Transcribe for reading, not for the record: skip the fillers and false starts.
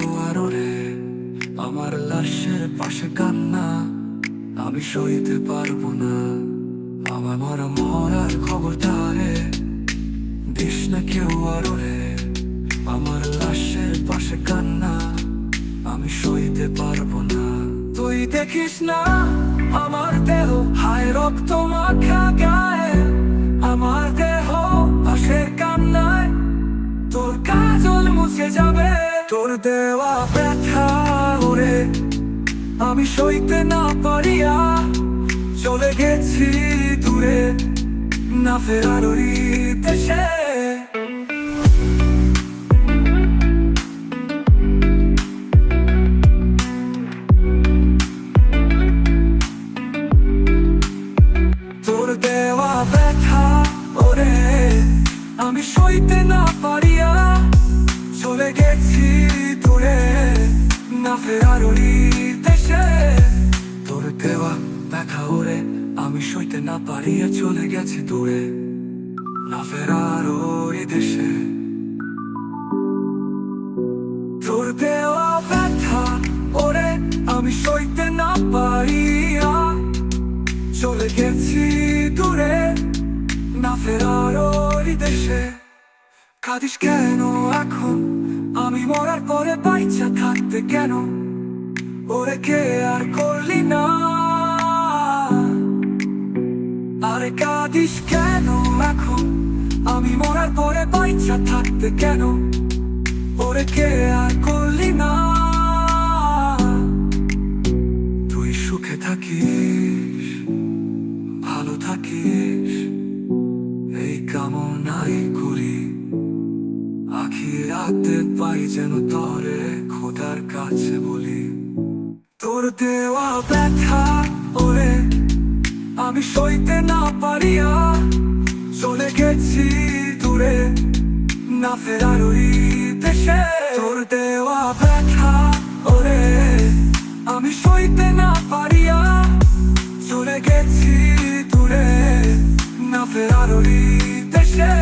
কেউ আরো রে, আমার লাশের পাশে কান্না আমি সইতে পারবো না। আমার মরার খবরটা রে দিস না কেউ আরো রে, আমার লাশের পাশে কান্না আমি সইতে পারবো না। তুই দেখিস না আমার দেহ হায় রক্ত মাখা গায়ে, আমার দেহ পাশের কান্নায় তোর কাজল মুছে যাবে। তোর দেওয়া ব্যথা ওরে আমি সইতে না পারিয়া চলে গেছি দূরে, না ফেরার ওই দেশে। তোর দেওয়া ব্যথা ওরে আমি সইতে না পারিয়া চলে গেছি দূরে, না ফেরার ওই দেশে। তোর দেওয়া ব্যথা ওরে আমি সইতে না পারিয়া চলে গেছি দূরে, না ফেরার ওই দেশে। তোর দেওয়া ব্যথা ওরে আমি সইতে না পারিয়া চলে গেছি দূরে, না ফেরার ওই দেশে। কাঁদিস কেন এখন আমি মরার পরে বাইচা থাকতে কেন, ওরে কে আর করলি না। আরে কাঁদিস কেন এখন আমি মরার পরে বাইচা থাকতে কেন, ওরে কে আর করলি না। তুই সুখে থাকিস ভালো থাকিস এই কামনাই করি, আখি রাখতে পাই যেন তরে খোদার কাছে বলি। তোর দেওয়া ব্যথা ওরে আমি সইতে না পারিয়া চলে গেছি দূরে, না ফেরার ওই দেশে। তোর দেওয়া ব্যথা ওরে আমি সইতে না পারিয়া চলে গেছি দূরে, না ফেরার ওই দেশে।